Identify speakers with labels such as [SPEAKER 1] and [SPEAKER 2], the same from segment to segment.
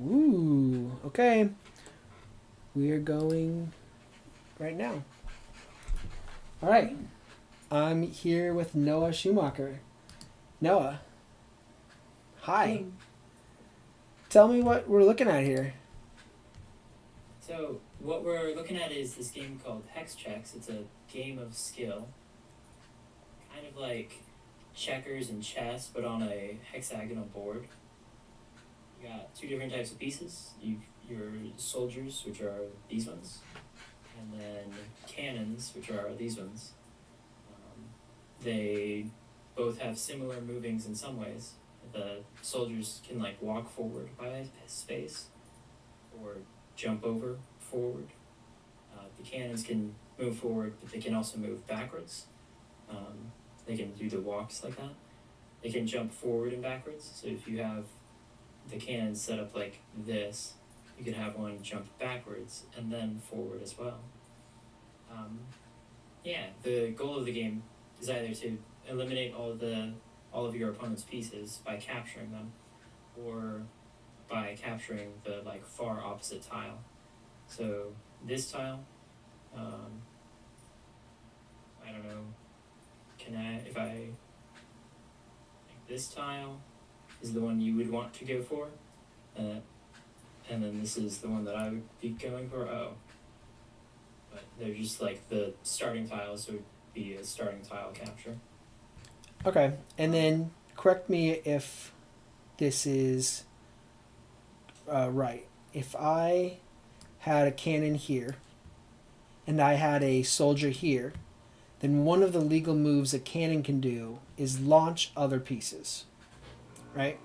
[SPEAKER 1] Ooh, okay. We are going right now. All right. I'm here with Noah Schumacher. Noah, hi. Tell me what we're looking at here.
[SPEAKER 2] So what we're looking at is this game called Hex Chex. It's a game of skill, kind of like checkers and chess, but on a hexagonal board. You got two different types of pieces. You've your soldiers, which are these ones, and then cannons, which are these ones. They both have similar movings in some ways. The soldiers can like walk forward by a space, or jump over forward. The cannons can move forward, but they can also move backwards. They can do the walks like that. They can jump forward and backwards. So if you have the cannons set up like this, you can have one jump backwards and then forward as well. The goal of the game is either to eliminate all of your opponent's pieces by capturing them, or by capturing the like far opposite tile. So this tile, I don't know, if I, like this tile is the one you would want to go for, and then this is the one that I would be going for. Oh, but they're just like the starting tiles, so it would be a starting tile capture.
[SPEAKER 1] Okay, and then correct me if this is right. If I had a cannon here and I had a soldier here, then one of the legal moves a cannon can do is launch other pieces, right?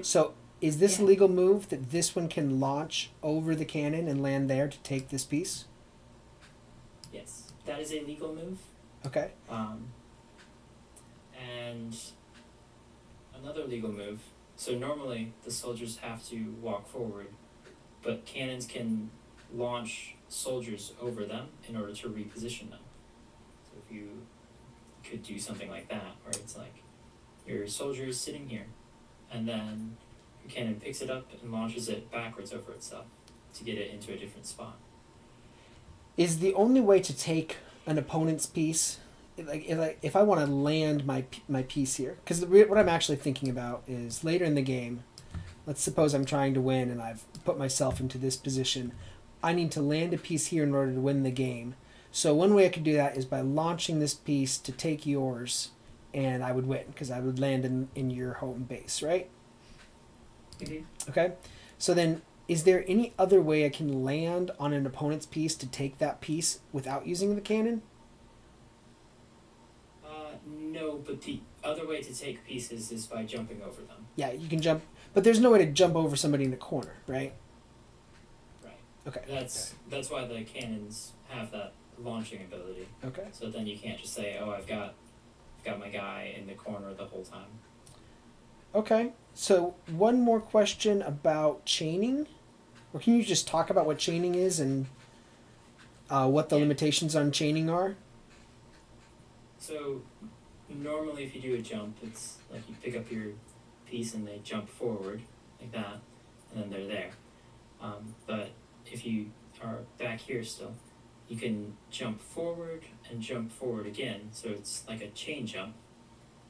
[SPEAKER 1] So is this a legal move that this one can launch over the cannon and land there to take this piece?
[SPEAKER 2] Yes, that is a legal move.
[SPEAKER 1] Okay.
[SPEAKER 2] And another legal move. So normally the soldiers have to walk forward, but cannons can launch soldiers over them in order to reposition them. So if you could do something like that, where it's like your soldier is sitting here, and then your cannon picks it up and launches it backwards over itself to get it into a different spot.
[SPEAKER 1] Is the only way to take an opponent's piece, if I want to land my piece here, because what I'm actually thinking about is later in the game, let's suppose I'm trying to win and I've put myself into this position. I need to land a piece here in order to win the game. So one way I could do that is by launching this piece to take yours, and I would win because I would land in your home base, right?
[SPEAKER 2] Mm-hmm.
[SPEAKER 1] Okay. So then, is there any other way I can land on an opponent's piece to take that piece without using the cannon?
[SPEAKER 2] No, but the other way to take pieces is by jumping over them.
[SPEAKER 1] Yeah, you can jump, but there's no way to jump over somebody in the corner, right?
[SPEAKER 2] Right.
[SPEAKER 1] Okay.
[SPEAKER 2] That's why the cannons have that launching ability.
[SPEAKER 1] Okay.
[SPEAKER 2] So then you can't just say, "Oh, I've got my guy in the corner the whole time."
[SPEAKER 1] Okay. So one more question about chaining, or can you just talk about what chaining is and what the limitations on chaining are?
[SPEAKER 2] So normally, if you do a jump, it's like you pick up your piece and they jump forward like that, and then they're there. But if you are back here still, you can jump forward and jump forward again. So it's like a chain jump.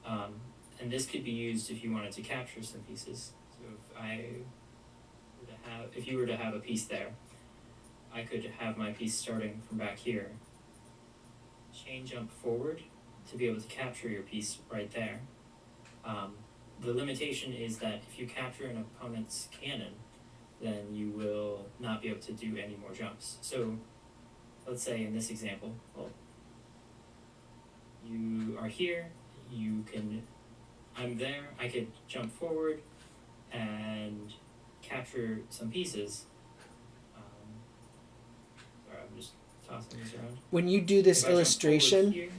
[SPEAKER 2] And this could be used if you wanted to capture some pieces. So if you were to have a piece there, I could have my piece starting from back here, chain jump forward to be able to capture your piece right there. The limitation is that if you capture an opponent's cannon, then you will not be able to do any more jumps. So let's say in this example, well, you are here, I'm there, I could jump forward and capture some pieces. Sorry, I'm just tossing this around.
[SPEAKER 1] When you do this illustration,
[SPEAKER 2] here,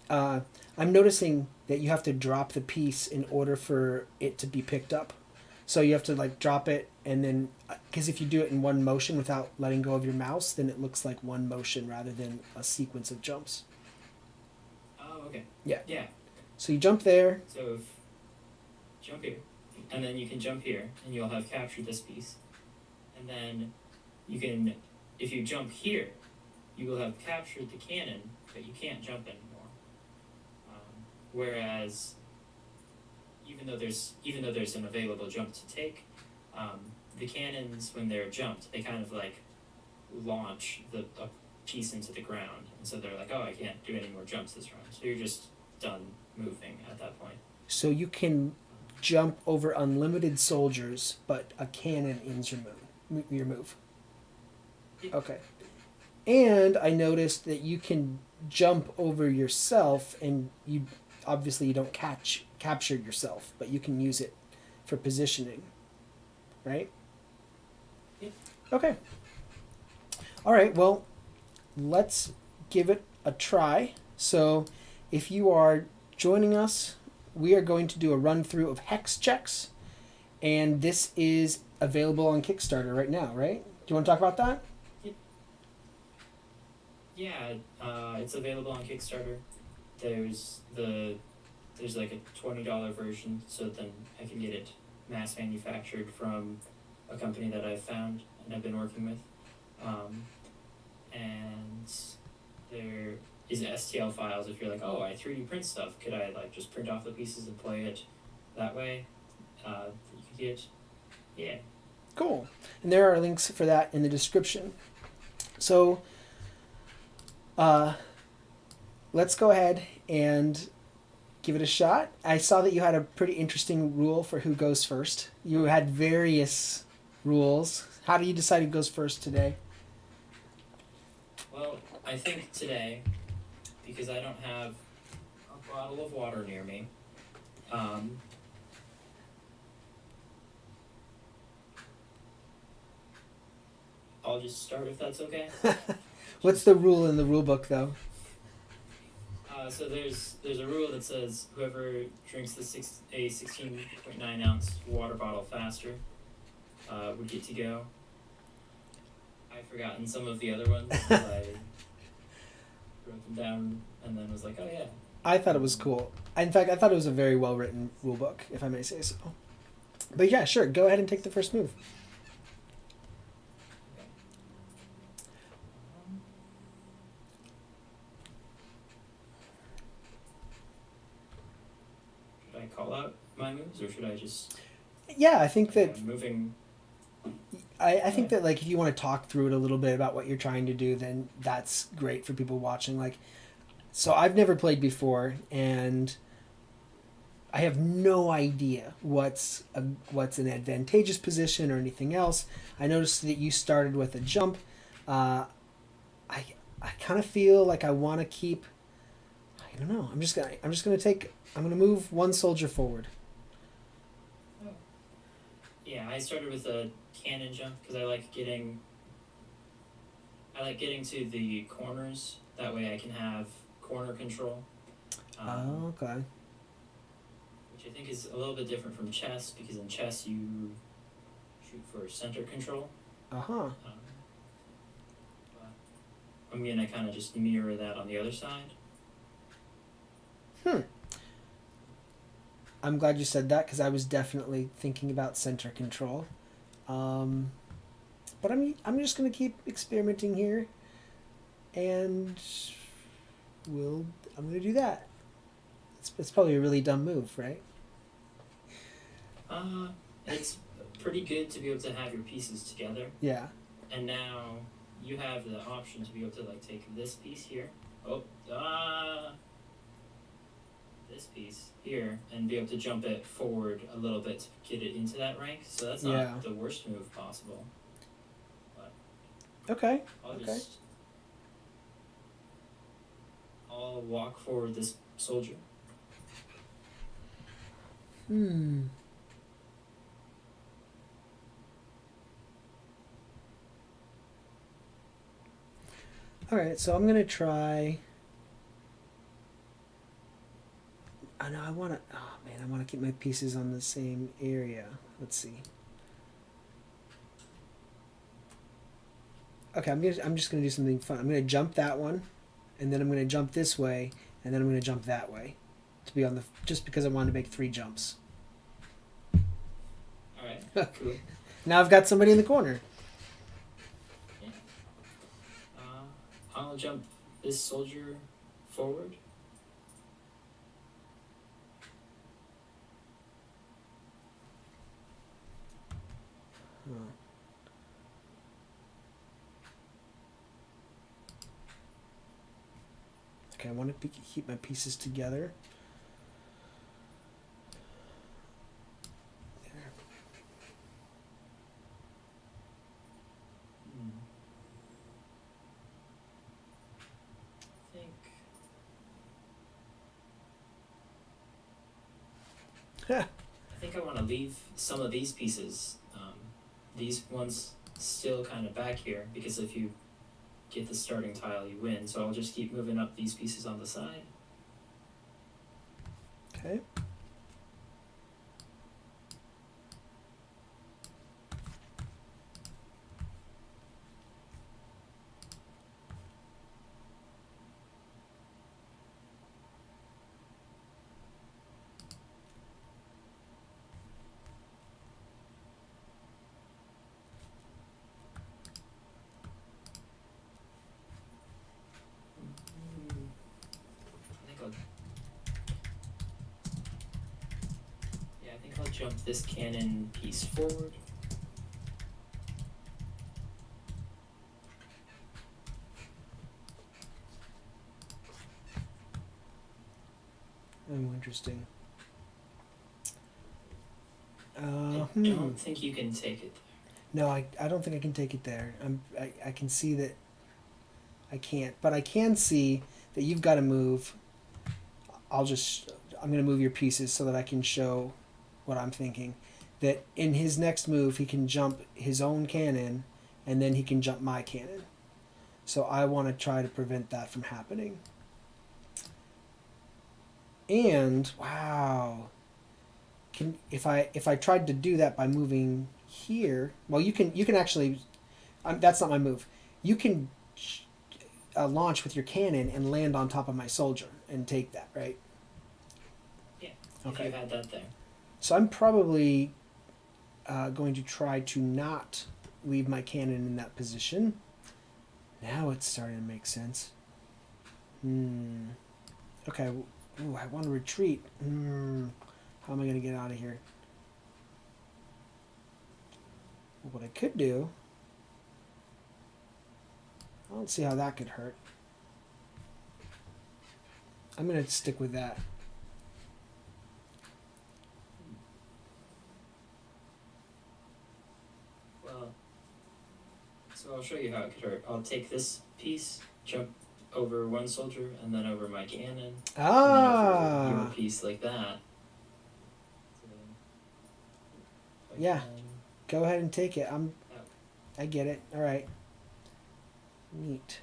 [SPEAKER 1] I'm noticing that you have to drop the piece in order for it to be picked up. So you have to like drop it, and then because if you do it in one motion without letting go of your mouse, then it looks like one motion rather than a sequence of jumps.
[SPEAKER 2] Oh, okay.
[SPEAKER 1] Yeah.
[SPEAKER 2] Yeah.
[SPEAKER 1] So you jump there.
[SPEAKER 2] So jump here, and then you can jump here, and you'll have captured this piece. and then you can, if you jump here, you will have captured the cannon, but you can't jump anymore. Whereas, even though there's an available jump to take, the cannons, when they're jumped, they kind of like launch a piece into the ground, and so they're like, oh, I can't do any more jumps this round. So you're just done moving at that point.
[SPEAKER 1] So you can jump over unlimited soldiers, but a cannon ends your move.
[SPEAKER 2] Yeah.
[SPEAKER 1] Okay. And I noticed that you can jump over yourself, and you don't capture yourself, but you can use it for positioning, right?
[SPEAKER 2] Yeah.
[SPEAKER 1] Okay. All right. Well, let's give it a try. So, if you are joining us, we are going to do a run through of Hex Chex, and this is available on Kickstarter right now, right? Do you want to talk about that?
[SPEAKER 2] Yeah, it's available on Kickstarter. There's like a $20 version, so then I can get it mass manufactured from a company that I've found and I've been working with. And there is STL files if you're like, oh, I 3D print stuff. Could I like just print off the pieces and play it that way? You could get, yeah.
[SPEAKER 1] Cool. And there are links for that in the description. So, let's go ahead and give it a shot. I saw that you had a pretty interesting rule for who goes first. You had various rules. How do you decide who goes first today?
[SPEAKER 2] Well, I think today, because I don't have a bottle of water near me, I'll just start if that's okay.
[SPEAKER 1] What's the rule in the rule book, though?
[SPEAKER 2] So there's a rule that says whoever drinks a 16.9 ounce water bottle faster would get to go. I've forgotten some of the other ones. I wrote them down and then was like, oh yeah.
[SPEAKER 1] I thought it was cool. In fact, I thought it was a very well written rule book, if I may say so. But yeah, sure. Go ahead and take the first move.
[SPEAKER 2] Should I call out my moves or should I just?
[SPEAKER 1] Yeah, I think that
[SPEAKER 2] moving.
[SPEAKER 1] I think that like if you want to talk through it a little bit about what you're trying to do, then that's great for people watching. Like, so I've never played before, and I have no idea what's an advantageous position or anything else. I noticed that you started with a jump. I kind of feel like I want to keep. I don't know. I'm just gonna move one soldier forward.
[SPEAKER 2] Oh. Yeah, I started with a cannon jump because I like getting to the corners. That way I can have corner control.
[SPEAKER 1] Okay.
[SPEAKER 2] Which I think is a little bit different from chess, because in chess you shoot for center control.
[SPEAKER 1] Uh-huh.
[SPEAKER 2] But I'm gonna kind of just mirror that on the other side.
[SPEAKER 1] I'm glad you said that because I was definitely thinking about center control. But I'm just gonna keep experimenting here, and I'm gonna do that. It's probably a really dumb move, right?
[SPEAKER 2] It's pretty good to be able to have your pieces together.
[SPEAKER 1] Yeah.
[SPEAKER 2] And now you have the option to be able to like take this piece here. This piece here and be able to jump it forward a little bit to get it into that rank. So that's not the worst move possible. But
[SPEAKER 1] okay.
[SPEAKER 2] I'll walk forward this soldier.
[SPEAKER 1] Alright, so I'm gonna try. I know I wanna keep my pieces on the same area. Let's see. Okay, I'm just gonna do something fun. I'm gonna jump that one, and then I'm gonna jump this way, and then I'm gonna jump that way, to be on just because I wanted to make 3 jumps.
[SPEAKER 2] All right. Cool.
[SPEAKER 1] Now I've got somebody in the corner.
[SPEAKER 2] jump this soldier forward.
[SPEAKER 1] Okay, I want to keep my pieces together.
[SPEAKER 2] I think I want to leave some of these pieces, these ones still kind of back here, because if you get the starting tile, you win. So I'll just keep moving up these pieces on the side.
[SPEAKER 1] Okay.
[SPEAKER 2] I think I'll jump this cannon piece forward.
[SPEAKER 1] Oh, interesting.
[SPEAKER 2] I don't think you can take it there.
[SPEAKER 1] No, I don't think I can take it there. I can see that I can't, but I can see that you've got to move. I'm going to move your pieces so that I can show what I'm thinking. That in his next move, he can jump his own cannon, and then he can jump my cannon. So I want to try to prevent that from happening. And wow, if I tried to do that by moving here, well, you can actually, that's not my move. You can launch with your cannon and land on top of my soldier and take that, right?
[SPEAKER 2] Yeah.
[SPEAKER 1] Okay.
[SPEAKER 2] If you had that there.
[SPEAKER 1] So I'm probably going to try to not leave my cannon in that position. Now it's starting to make sense. Okay. Ooh, I want to retreat. How am I going to get out of here? Well, what I could do... I don't see how that could hurt. I'm going to stick with that.
[SPEAKER 2] Well, so I'll show you how it could hurt. I'll take this piece, jump over one soldier, and then over my cannon.
[SPEAKER 1] Ah!
[SPEAKER 2] And then over your piece like that. So,
[SPEAKER 1] yeah. Go ahead and take it. I get it. All right. Neat.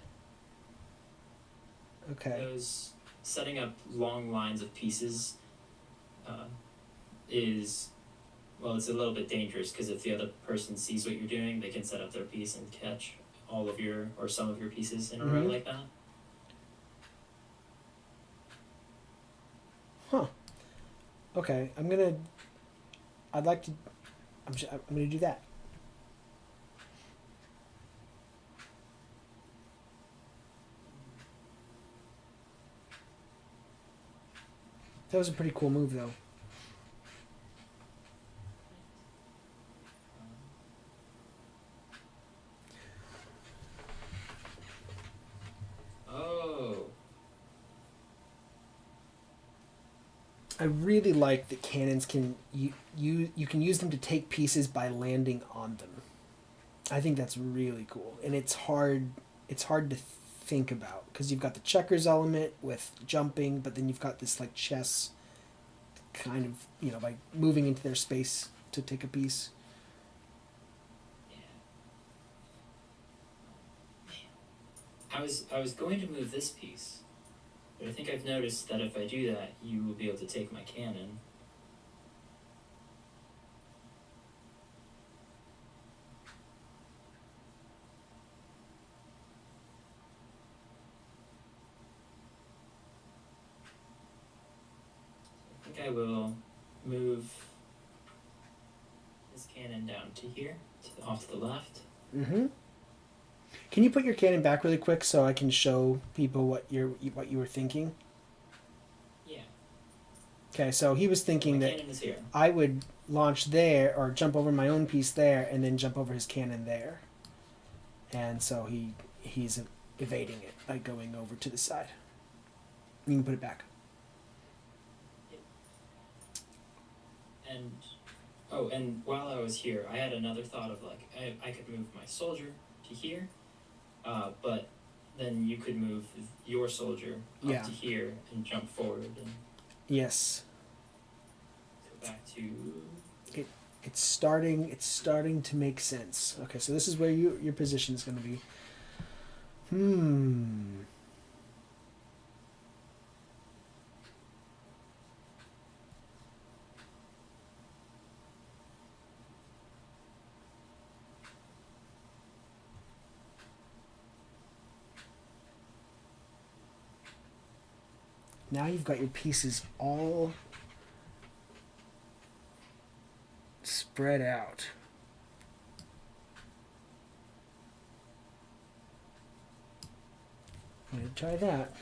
[SPEAKER 1] Okay.
[SPEAKER 2] Those setting up long lines of pieces is, well, it's a little bit dangerous, because if the other person sees what you're doing, they can set up their piece and catch all of your or some of your pieces in a row like that.
[SPEAKER 1] Huh. Okay. I'm gonna do that. That was a pretty cool move, though.
[SPEAKER 2] Oh.
[SPEAKER 1] I really like that cannons can you can use them to take pieces by landing on them. I think that's really cool, and it's hard to think about, because you've got the checkers element with jumping, but then you've got this like chess kind of, by moving into their space to take a piece.
[SPEAKER 2] I was going to move this piece, but I think I've noticed that if I do that, you will be able to take my cannon. I think I will move this cannon down to here, off to the left.
[SPEAKER 1] Mm-hmm. Can you put your cannon back really quick so I can show people what you were thinking?
[SPEAKER 2] Yeah.
[SPEAKER 1] Okay, so he was thinking
[SPEAKER 2] My
[SPEAKER 1] that
[SPEAKER 2] cannon is here.
[SPEAKER 1] I would launch there or jump over my own piece there and then jump over his cannon there. And so he's evading it by going over to the side. You can put it back.
[SPEAKER 2] And and while I was here, I had another thought of like I could move my soldier to here, but then you could move your soldier up to here and jump forward and
[SPEAKER 1] Yes.
[SPEAKER 2] go back to.
[SPEAKER 1] It's starting to make sense. Okay, so this is where your position is going to be. Now you've got your pieces all spread out. I'm going to try that.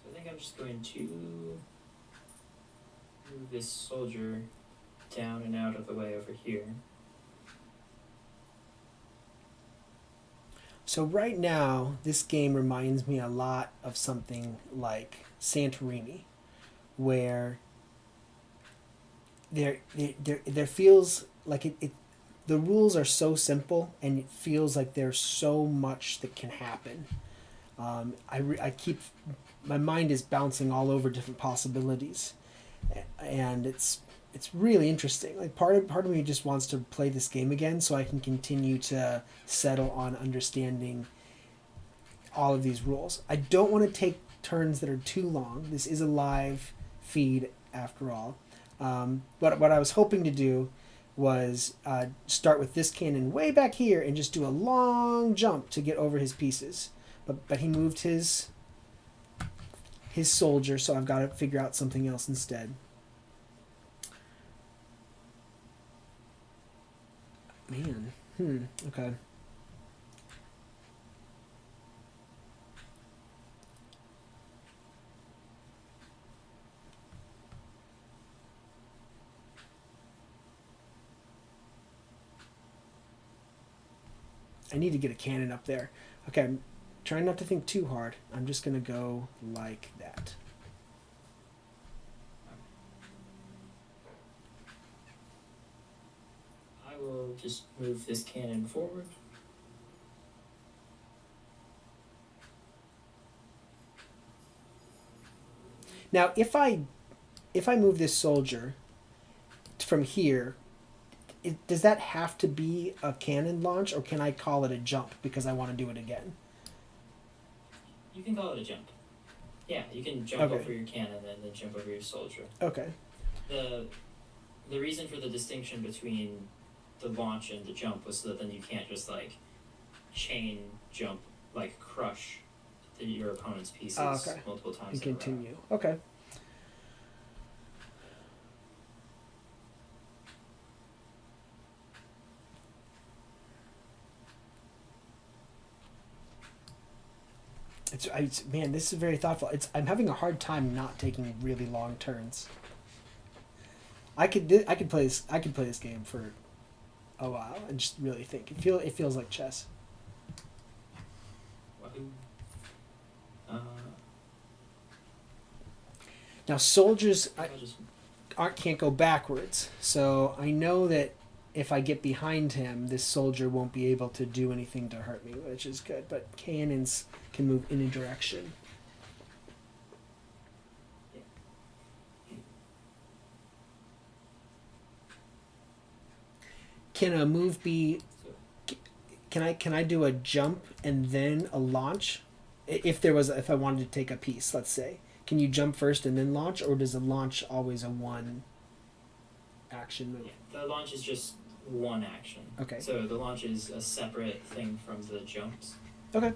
[SPEAKER 2] So I think I'm just going to move this soldier down and out of the way over here.
[SPEAKER 1] So right now, this game reminds me a lot of something like Santorini, where there feels like it the rules are so simple and it feels like there's so much that can happen. I keep my mind is bouncing all over different possibilities, and it's really interesting. Like part of me just wants to play this game again so I can continue to settle on understanding all of these rules. I don't want to take turns that are too long. This is a live feed after all. But what I was hoping to do was start with this cannon way back here and just do a long jump to get over his pieces. But he moved his soldier, so I've got to figure out something else instead. Man. Okay. I need to get a cannon up there. Okay, I'm trying not to think too hard. I'm just going to go like that.
[SPEAKER 2] I will just move this cannon forward.
[SPEAKER 1] Now, if I move this soldier from here, does that have to be a cannon launch, or can I call it a jump because I want to do it again?
[SPEAKER 2] You can call it a jump. Yeah, you can jump over your cannon and then jump over your soldier.
[SPEAKER 1] Okay.
[SPEAKER 2] The reason for the distinction between the launch and the jump was so that then you can't just like chain jump, like crush your opponent's pieces multiple times.
[SPEAKER 1] And continue. Okay. Man, this is very thoughtful. I'm having a hard time not taking really long turns. I could play this game for a while and just really think. It feels like chess. Now soldiers can't go backwards, so I know that if I get behind him, this soldier won't be able to do anything to hurt me, which is good. But cannons can move in a direction. Can a move be?
[SPEAKER 2] So
[SPEAKER 1] Can I do a jump and then a launch? If I wanted to take a piece, let's say, can you jump first and then launch, or does a launch always a one action move?
[SPEAKER 2] yeah, the launch is just one action.
[SPEAKER 1] Okay.
[SPEAKER 2] So the launch is a separate thing from the jumps.
[SPEAKER 1] Okay.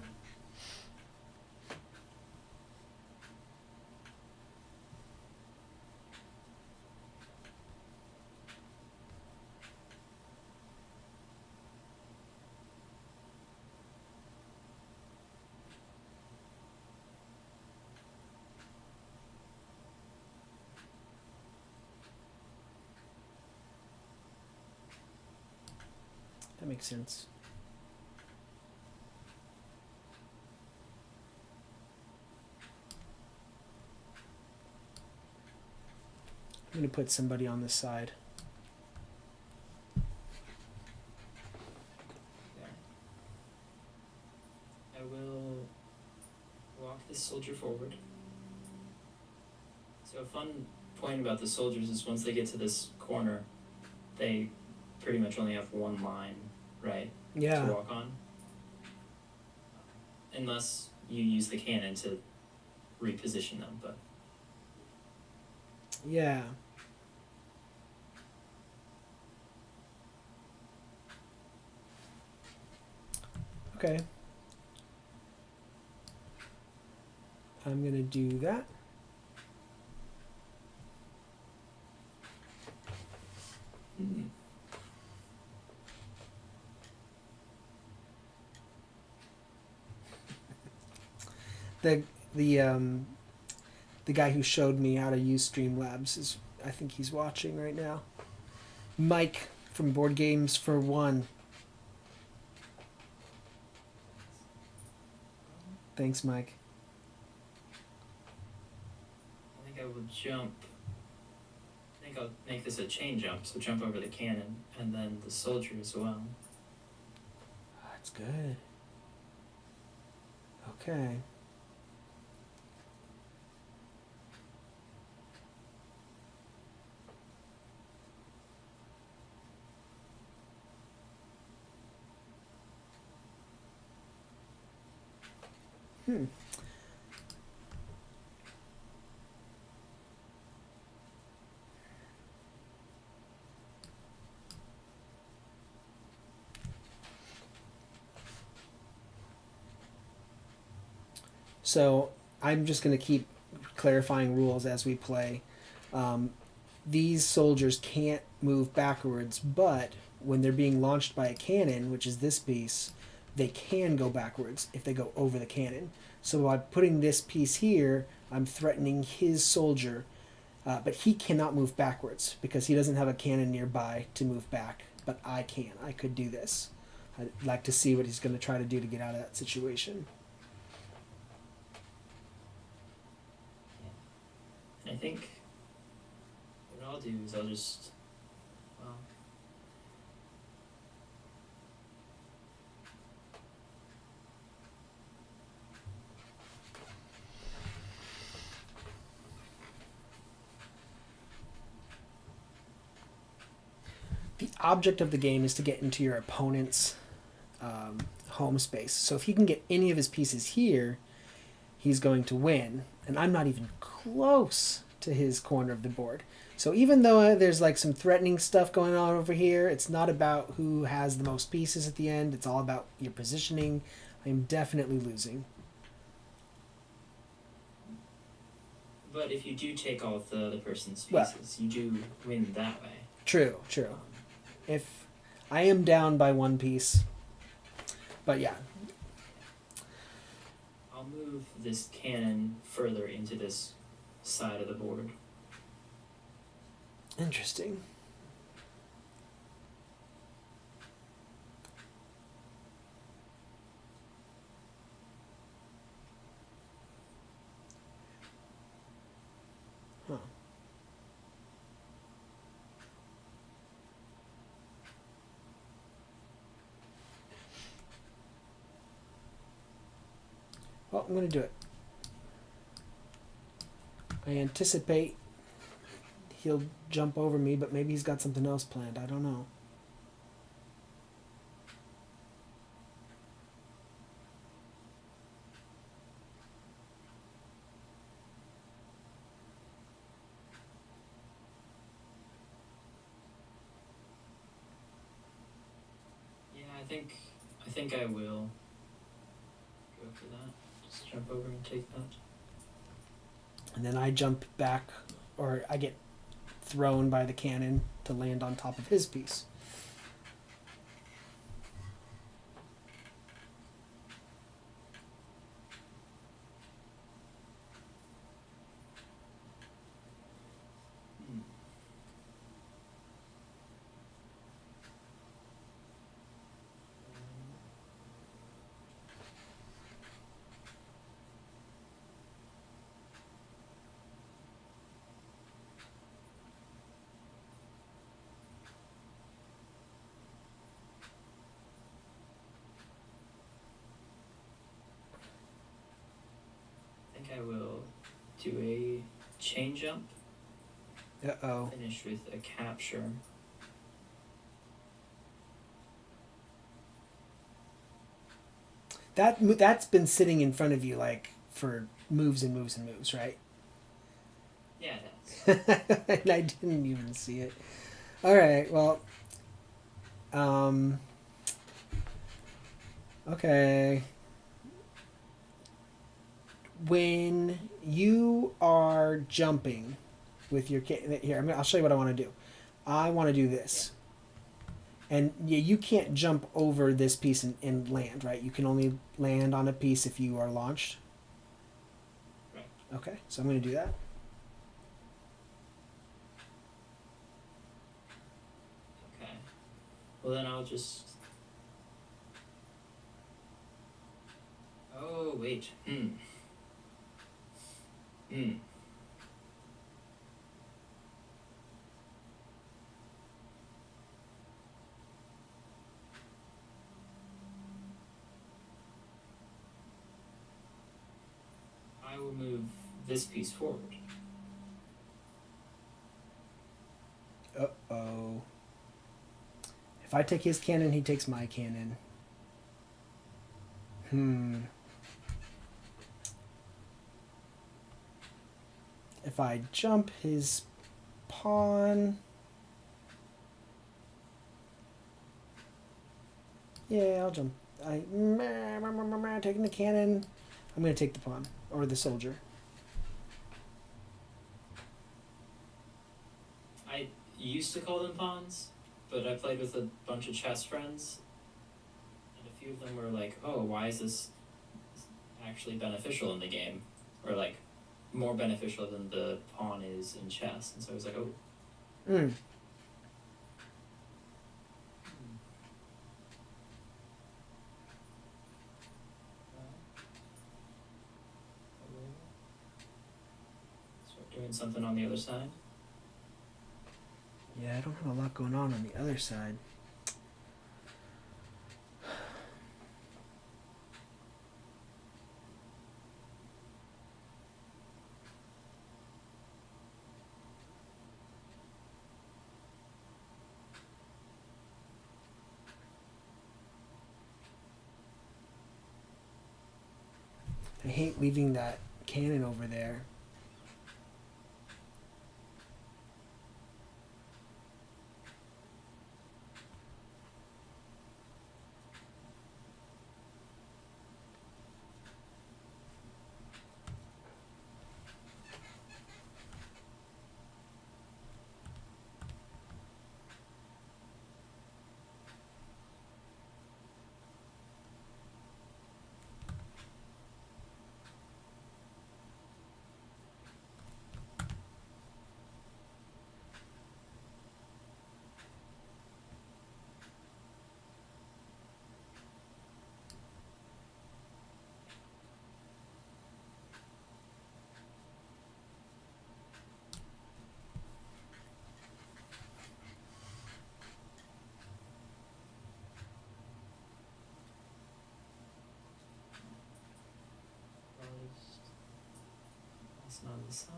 [SPEAKER 1] That makes sense. I'm going to put somebody on this side.
[SPEAKER 2] There. I will walk this soldier forward. So a fun point about the soldiers is once they get to this corner, they pretty much only have one line, right,
[SPEAKER 1] Yeah.
[SPEAKER 2] to walk on. Unless you use the cannon to reposition them, but
[SPEAKER 1] Yeah. Okay. I'm going to do that. The the guy who showed me how to use Streamlabs is, I think he's watching right now. Mike from Board Games for One. Thanks, Mike.
[SPEAKER 2] I think I will jump. I think I'll make this a chain jump, so jump over the cannon and then the soldier as well.
[SPEAKER 1] That's good. Okay. So I'm just going to keep clarifying rules as we play. These soldiers can't move backwards, but when they're being launched by a cannon, which is this piece, they can go backwards if they go over the cannon. So by putting this piece here, I'm threatening his soldier, but he cannot move backwards because he doesn't have a cannon nearby to move back. But I can. I could do this. I'd like to see what he's going to try to do to get out of that situation.
[SPEAKER 2] And I think what I'll do is I'll just, well,
[SPEAKER 1] The object of the game is to get into your opponent's home space. So if he can get any of his pieces here, he's going to win. And I'm not even close to his corner of the board. So even though there's like some threatening stuff going on over here, it's not about who has the most pieces at the end. It's all about your positioning. I'm definitely losing.
[SPEAKER 2] but if you do take all of the other person's
[SPEAKER 1] Well-
[SPEAKER 2] pieces, you do win that way.
[SPEAKER 1] True. If I am down by one piece, but yeah.
[SPEAKER 2] I'll move this cannon further into this side of the board.
[SPEAKER 1] Interesting. Huh. Well, I'm going to do it. I anticipate he'll jump over me, but maybe he's got something else planned. I don't know.
[SPEAKER 2] think I will go for that. Just jump over and take that.
[SPEAKER 1] And then I jump back, or I get thrown by the cannon to land on top of his piece.
[SPEAKER 2] I think I will do a chain jump.
[SPEAKER 1] Uh-oh.
[SPEAKER 2] Finish with a capture.
[SPEAKER 1] That's been sitting in front of you like for moves and moves and moves, right?
[SPEAKER 2] Yeah, it has.
[SPEAKER 1] And I didn't even see it. All right, well, okay. When you are jumping with your here, I'll show you what I want to do. I want to do this, and you can't jump over this piece and land, right? You can only land on a piece if you are launched.
[SPEAKER 2] Right.
[SPEAKER 1] Okay, so I'm going to do that.
[SPEAKER 2] Okay. Well, then I'll just. Oh wait. I will move this piece forward.
[SPEAKER 1] Uh-oh. If I take his cannon, he takes my cannon. If I jump his pawn... Yeah, I'll jump. Taking the cannon. I'm going to take the pawn. Or the soldier.
[SPEAKER 2] I used to call them pawns, but I played with a bunch of chess friends, and a few of them were like, oh, why is this actually beneficial in the game? Or like, more beneficial than the pawn is in chess. And so I was like, oh. Start doing something on the other side.
[SPEAKER 1] Yeah, I don't have a lot going on the other side. I hate leaving that cannon over there.
[SPEAKER 2] That's not on the side.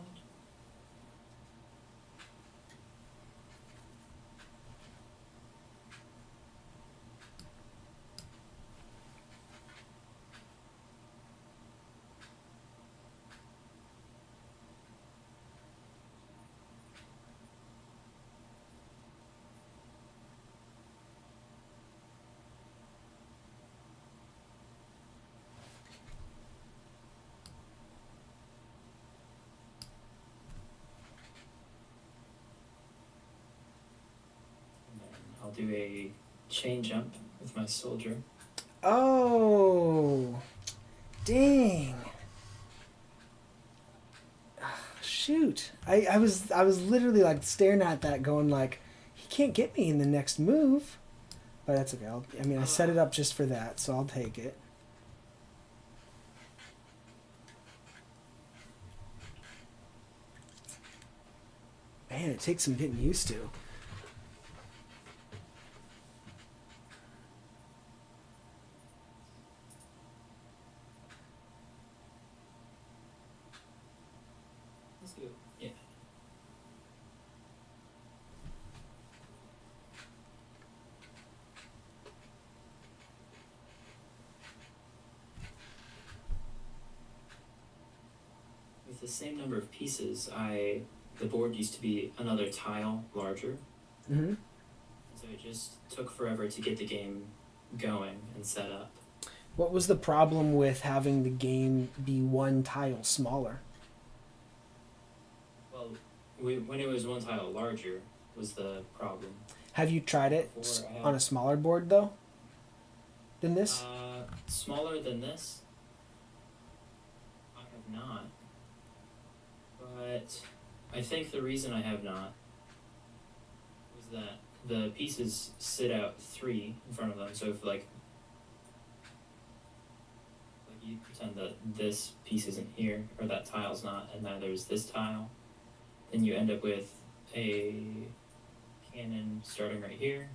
[SPEAKER 2] do a chain jump with my soldier.
[SPEAKER 1] Oh, dang. Shoot. I was literally like staring at that going like, he can't get me in the next move. But that's okay. I set it up just for that, so I'll take it. Man, it takes some getting used to.
[SPEAKER 2] Let's do it. Yeah. With the same number of pieces, the board used to be another tile larger.
[SPEAKER 1] Mm-hmm.
[SPEAKER 2] So it just took forever to get the game going and set up.
[SPEAKER 1] What was the problem with having the game be one tile smaller?
[SPEAKER 2] Well, when it was one tile larger was the problem.
[SPEAKER 1] Have you tried it on a smaller board though? Than this?
[SPEAKER 2] Smaller than this? I have not. But I think the reason I have not was that the pieces sit out 3 in front of them. So if like you pretend that this piece isn't here or that tile's not, and now there's this tile, then you end up with a cannon starting right here,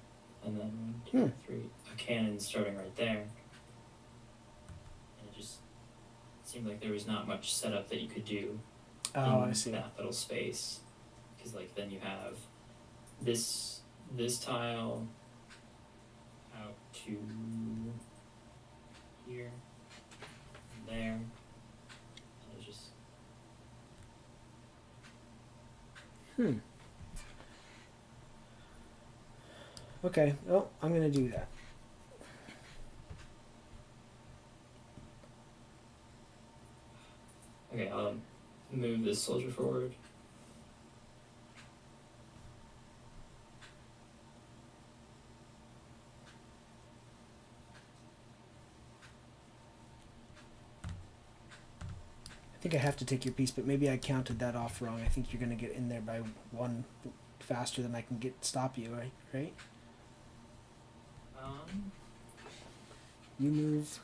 [SPEAKER 2] and then 1, 2, 3, a cannon starting right there. And it just seemed like there was not much setup that you could do in
[SPEAKER 1] I see.
[SPEAKER 2] that little space, because like then you have this tile out to here, and there, and it's just
[SPEAKER 1] Okay, well, I'm gonna do that.
[SPEAKER 2] okay. I'll move this soldier forward.
[SPEAKER 1] I think I have to take your piece, but maybe I counted that off wrong. I think you're gonna get in there by 1 faster than I can stop you, right? You move.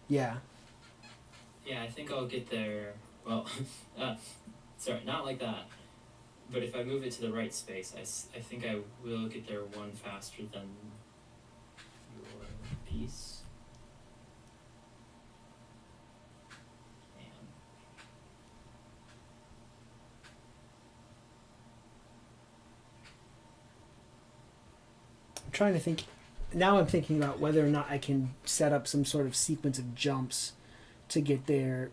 [SPEAKER 1] Yeah.
[SPEAKER 2] Yeah, I think I'll get there. Well, sorry, not like that. But if I move it to the right space, I think I will get there 1 faster than your piece.
[SPEAKER 1] I'm trying to think. Now I'm thinking about whether or not I can set up some sort of sequence of jumps to get there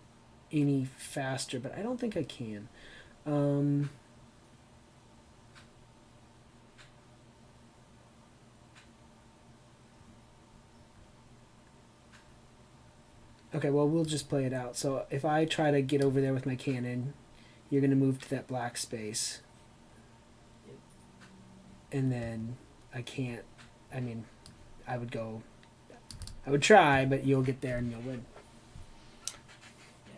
[SPEAKER 1] any faster, but I don't think I can. Okay, well, we'll just play it out. So if I try to get over there with my cannon, you're going to move to that black space.
[SPEAKER 2] Yep.
[SPEAKER 1] And then I can't. I would try, but you'll get there and you'll win.
[SPEAKER 2] Yeah.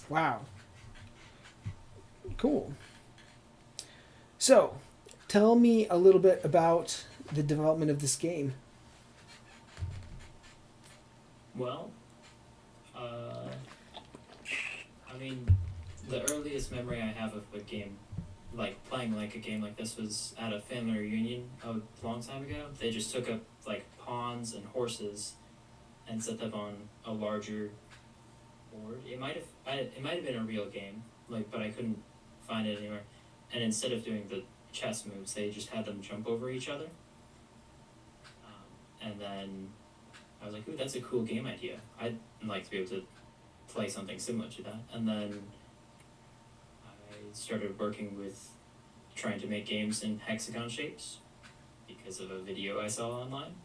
[SPEAKER 1] Wow. Cool. So, tell me a little bit about the development of this game.
[SPEAKER 2] Well, the earliest memory I have of a game, like playing like a game like this, was at a family reunion a long time ago. They just took up like pawns and horses and set them on a larger board. It might have been a real game, but I couldn't find it anywhere. And instead of doing the chess moves, they just had them jump over each other. And then I was like, ooh, that's a cool game idea. I'd like to be able to play something similar to that. And then I started working with trying to make games in hexagon shapes because of a video I saw online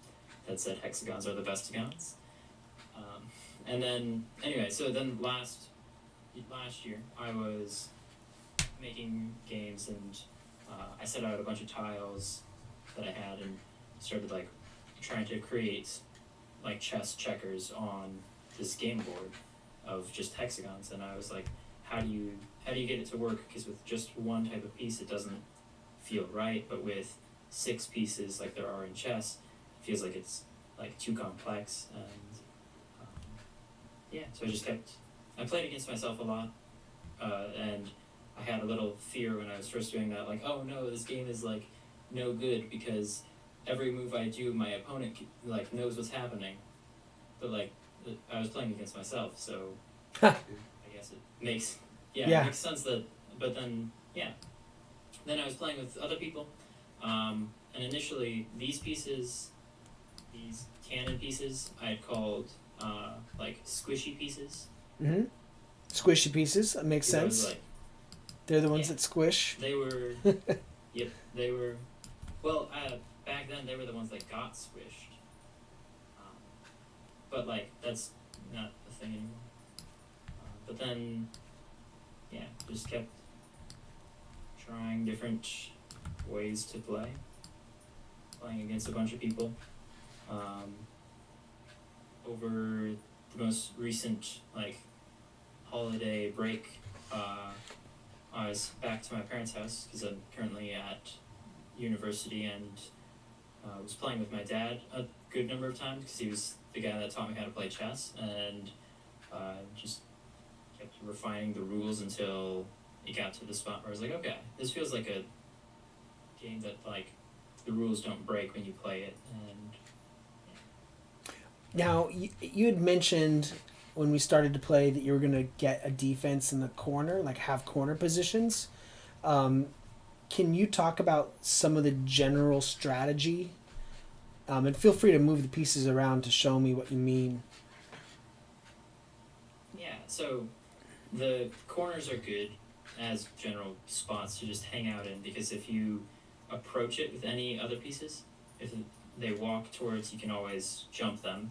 [SPEAKER 2] that said hexagons are the best agons. And then, anyway, so then last year I was making games, and I set out a bunch of tiles that I had and started like trying to create like chess checkers on this game board of just hexagons, and I was like, how do you get it to work? Because with just one type of piece, it doesn't feel right, but with 6 pieces like there are in chess, it feels like it's like too complex, and yeah, so I played against myself a lot, and I had a little fear when I was first doing that, like, oh no, this game is like no good because every move I do, my opponent like knows what's happening, but like I was playing against myself, so I guess it makes it makes sense that. But then then I was playing with other people, and initially these cannon pieces, I had called like squishy pieces.
[SPEAKER 1] Mm-hmm. Squishy pieces. That makes sense.
[SPEAKER 2] Like,
[SPEAKER 1] they're the ones that squish.
[SPEAKER 2] They were. Yep, they were. Well, back then they were the ones that got squished. But like that's not a thing anymore. But then, just kept trying different ways to play, playing against a bunch of people. Over the most recent like holiday break, I was back to my parents' house because I'm currently at university, and was playing with my dad a good number of times because he was the guy that taught me how to play chess, and just kept refining the rules until it got to the spot where I was like, okay, this feels like a game that like the rules don't break when you play it. And
[SPEAKER 1] now you had mentioned when we started to play that you were going to get a defense in the corner, like have corner positions. Can you talk about some of the general strategy? And feel free to move the pieces around to show me what you mean.
[SPEAKER 2] Yeah, so the corners are good as general spots to just hang out in, because if you approach it with any other pieces, if they walk towards, you can always jump them.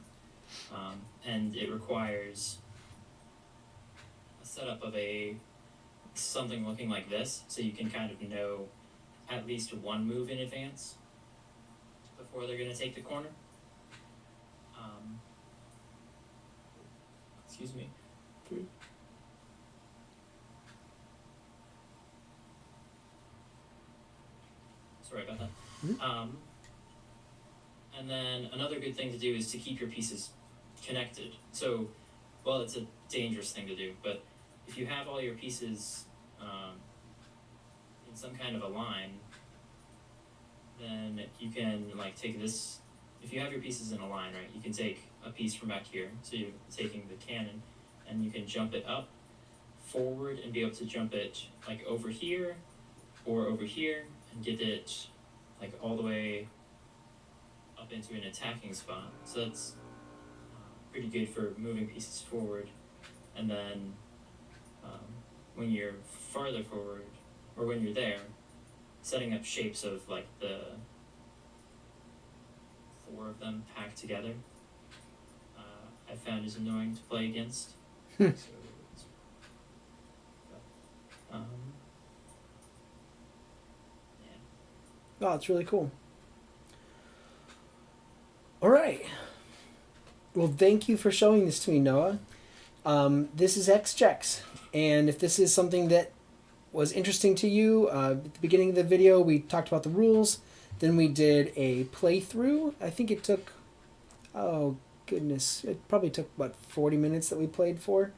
[SPEAKER 2] And it requires a setup of something looking like this, so you can kind of know at least one move in advance before they're going to take the corner. Excuse me. Sorry about that.
[SPEAKER 1] Mm-hmm.
[SPEAKER 2] And then another good thing to do is to keep your pieces connected. So, well, it's a dangerous thing to do, but if you have all your pieces in some kind of a line, then you can like take this. If you have your pieces in a line, right, you can take a piece from back here. So you're taking the cannon, and you can jump it up, forward, and be able to jump it like over here or over here, and get it like all the way up into an attacking spot. So that's pretty good for moving pieces forward. And then when you're farther forward, or when you're there, setting up shapes of like the 4 of them packed together, I found is annoying to play against. So
[SPEAKER 1] Oh, it's really cool. All right. Well, thank you for showing this to me, Noah. This is Hex Chex, and if this is something that was interesting to you, at the beginning of the video we talked about the rules, then we did a playthrough. I think it took, oh goodness, it probably took about 40 minutes that we played for.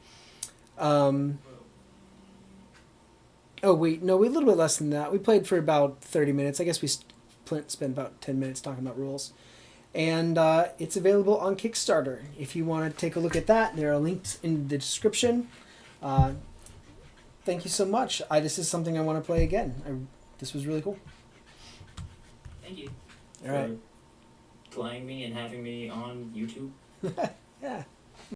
[SPEAKER 1] Oh wait, no, a little bit less than that. We played for about 30 minutes. I guess we spent about 10 minutes talking about rules. And it's available on Kickstarter. If you want to take a look at that, there are links in the description. Thank you so much. This is something I want to play again. This was really cool.
[SPEAKER 2] Thank you
[SPEAKER 1] All right.
[SPEAKER 2] for playing me and having me on YouTube.
[SPEAKER 1] Yeah.